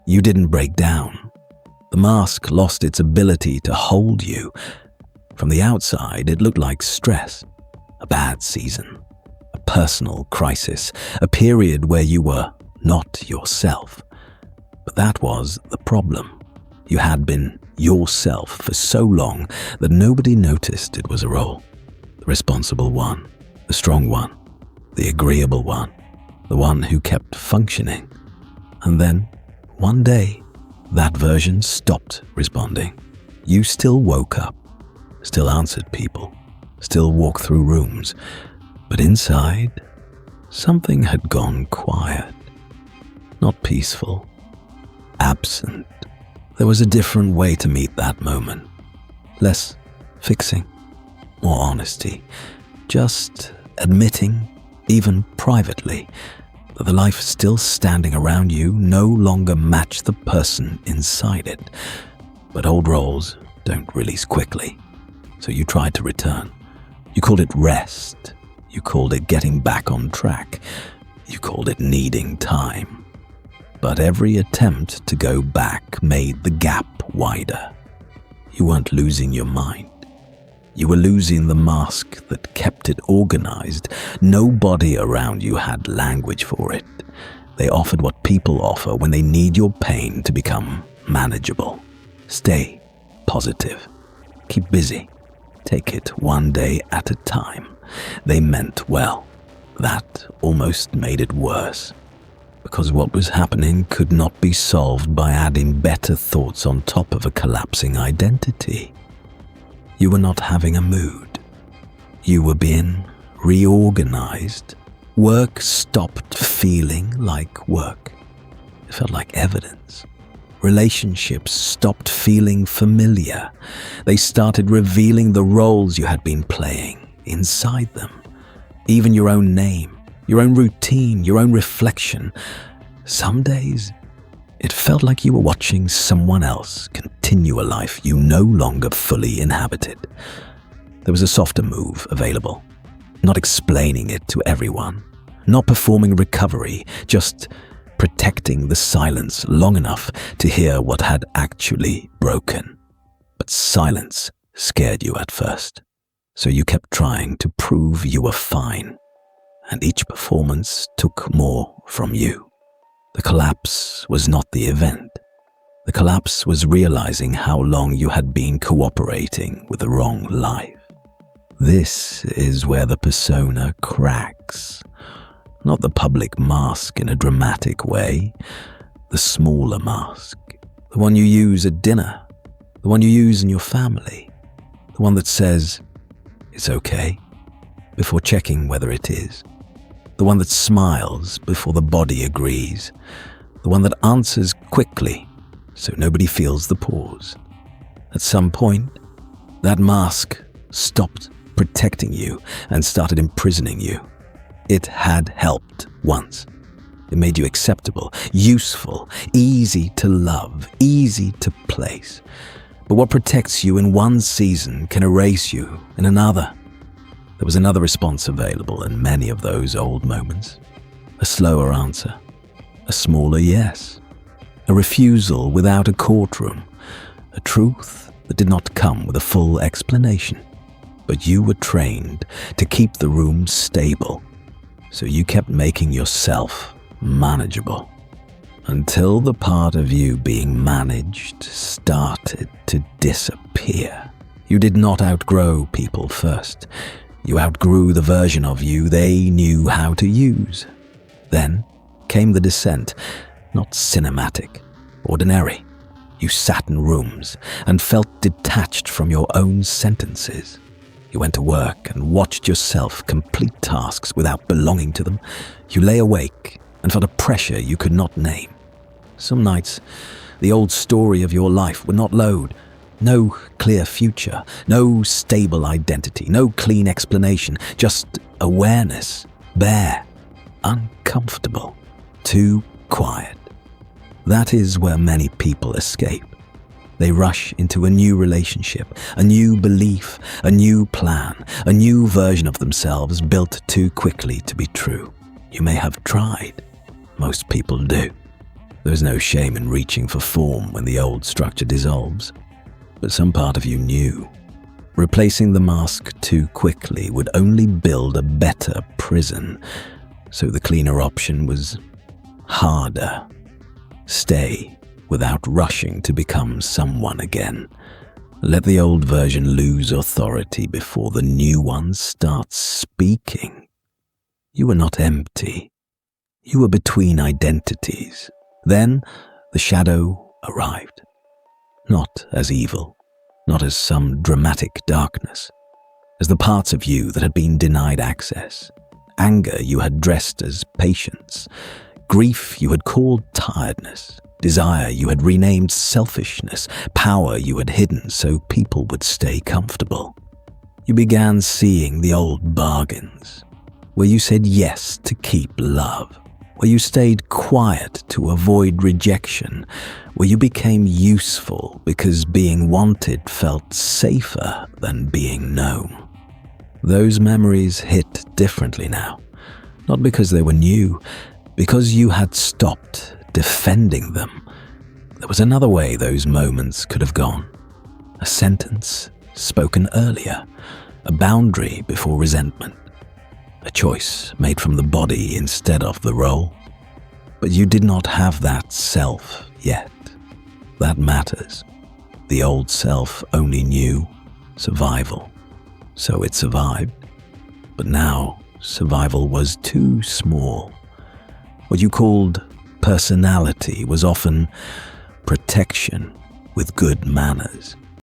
You didn't break down. The mask lost its ability to hold you. From the outside, it looked like stress, a bad season, a personal crisis, a period where you were not yourself. But that was the problem. You had been yourself for so long that nobody noticed it was a role. The responsible one, the strong one, the agreeable one, the one who kept functioning. And then, one day, that version stopped responding. You still woke up, still answered people, still walked through rooms, but inside, something had gone quiet. Not peaceful, absent. There was a different way to meet that moment. Less fixing, more honesty. Just admitting, even privately, that the life still standing around you no longer matched the person inside it. But old roles don't release quickly, so you tried to return. You called it rest. You called it getting back on track. You called it needing time. But every attempt to go back made the gap wider. You weren't losing your mind. You were losing the mask that kept it organized. Nobody around you had language for it. They offered what people offer when they need your pain to become manageable. Stay positive. Keep busy. Take it one day at a time. They meant well. That almost made it worse. Because what was happening could not be solved by adding better thoughts on top of a collapsing identity. You were not having a mood. You were being reorganized. Work stopped feeling like work. It felt like evidence. Relationships stopped feeling familiar. They started revealing the roles you had been playing inside them. Even your own name, your own routine, your own reflection. Some days, it felt like you were watching someone else continue a life you no longer fully inhabited. There was a softer move available. Not explaining it to everyone. Not performing recovery, just protecting the silence long enough to hear what had actually broken. But silence scared you at first, so you kept trying to prove you were fine. And each performance took more from you. The collapse was not the event. The collapse was realizing how long you had been cooperating with the wrong life. This is where the persona cracks. Not the public mask in a dramatic way, the smaller mask. The one you use at dinner, the one you use in your family, the one that says, "It's okay," before checking whether it is. The one that smiles before the body agrees. The one that answers quickly so nobody feels the pause. At some point, that mask stopped protecting you and started imprisoning you. It had helped once. It made you acceptable, useful, easy to love, easy to place. But what protects you in one season can erase you in another. There was another response available in many of those old moments. A slower answer, a smaller yes, a refusal without a courtroom, a truth that did not come with a full explanation. But you were trained to keep the room stable, so you kept making yourself manageable. Until the part of you being managed started to disappear. You did not outgrow people first. You outgrew the version of you they knew how to use. Then came the descent, not cinematic, ordinary. You sat in rooms and felt detached from your own sentences. You went to work and watched yourself complete tasks without belonging to them. You lay awake and felt a pressure you could not name. Some nights, the old story of your life would not load. No clear future, no stable identity, no clean explanation, just awareness, bare, uncomfortable, too quiet. That is where many people escape. They rush into a new relationship, a new belief, a new plan, a new version of themselves built too quickly to be true. You may have tried. Most people do. There was no shame in reaching for form when the old structure dissolves. But some part of you knew. Replacing the mask too quickly would only build a better prison, so the cleaner option was harder. Stay without rushing to become someone again. Let the old version lose authority before the new one starts speaking. You were not empty. You were between identities. Then the shadow arrived. Not as evil, not as some dramatic darkness, as the parts of you that had been denied access. Anger you had dressed as patience. Grief you had called tiredness. Desire you had renamed selfishness. Power you had hidden so people would stay comfortable. You began seeing the old bargains, where you said yes to keep love, where you stayed quiet to avoid rejection, where you became useful because being wanted felt safer than being known. Those memories hit differently now, not because they were new, because you had stopped defending them. There was another way those moments could have gone. A sentence spoken earlier, a boundary before resentment, a choice made from the body instead of the role. But you did not have that self yet. That matters. The old self only knew survival. So it survived. But now survival was too small. What you called personality was often protection with good manners.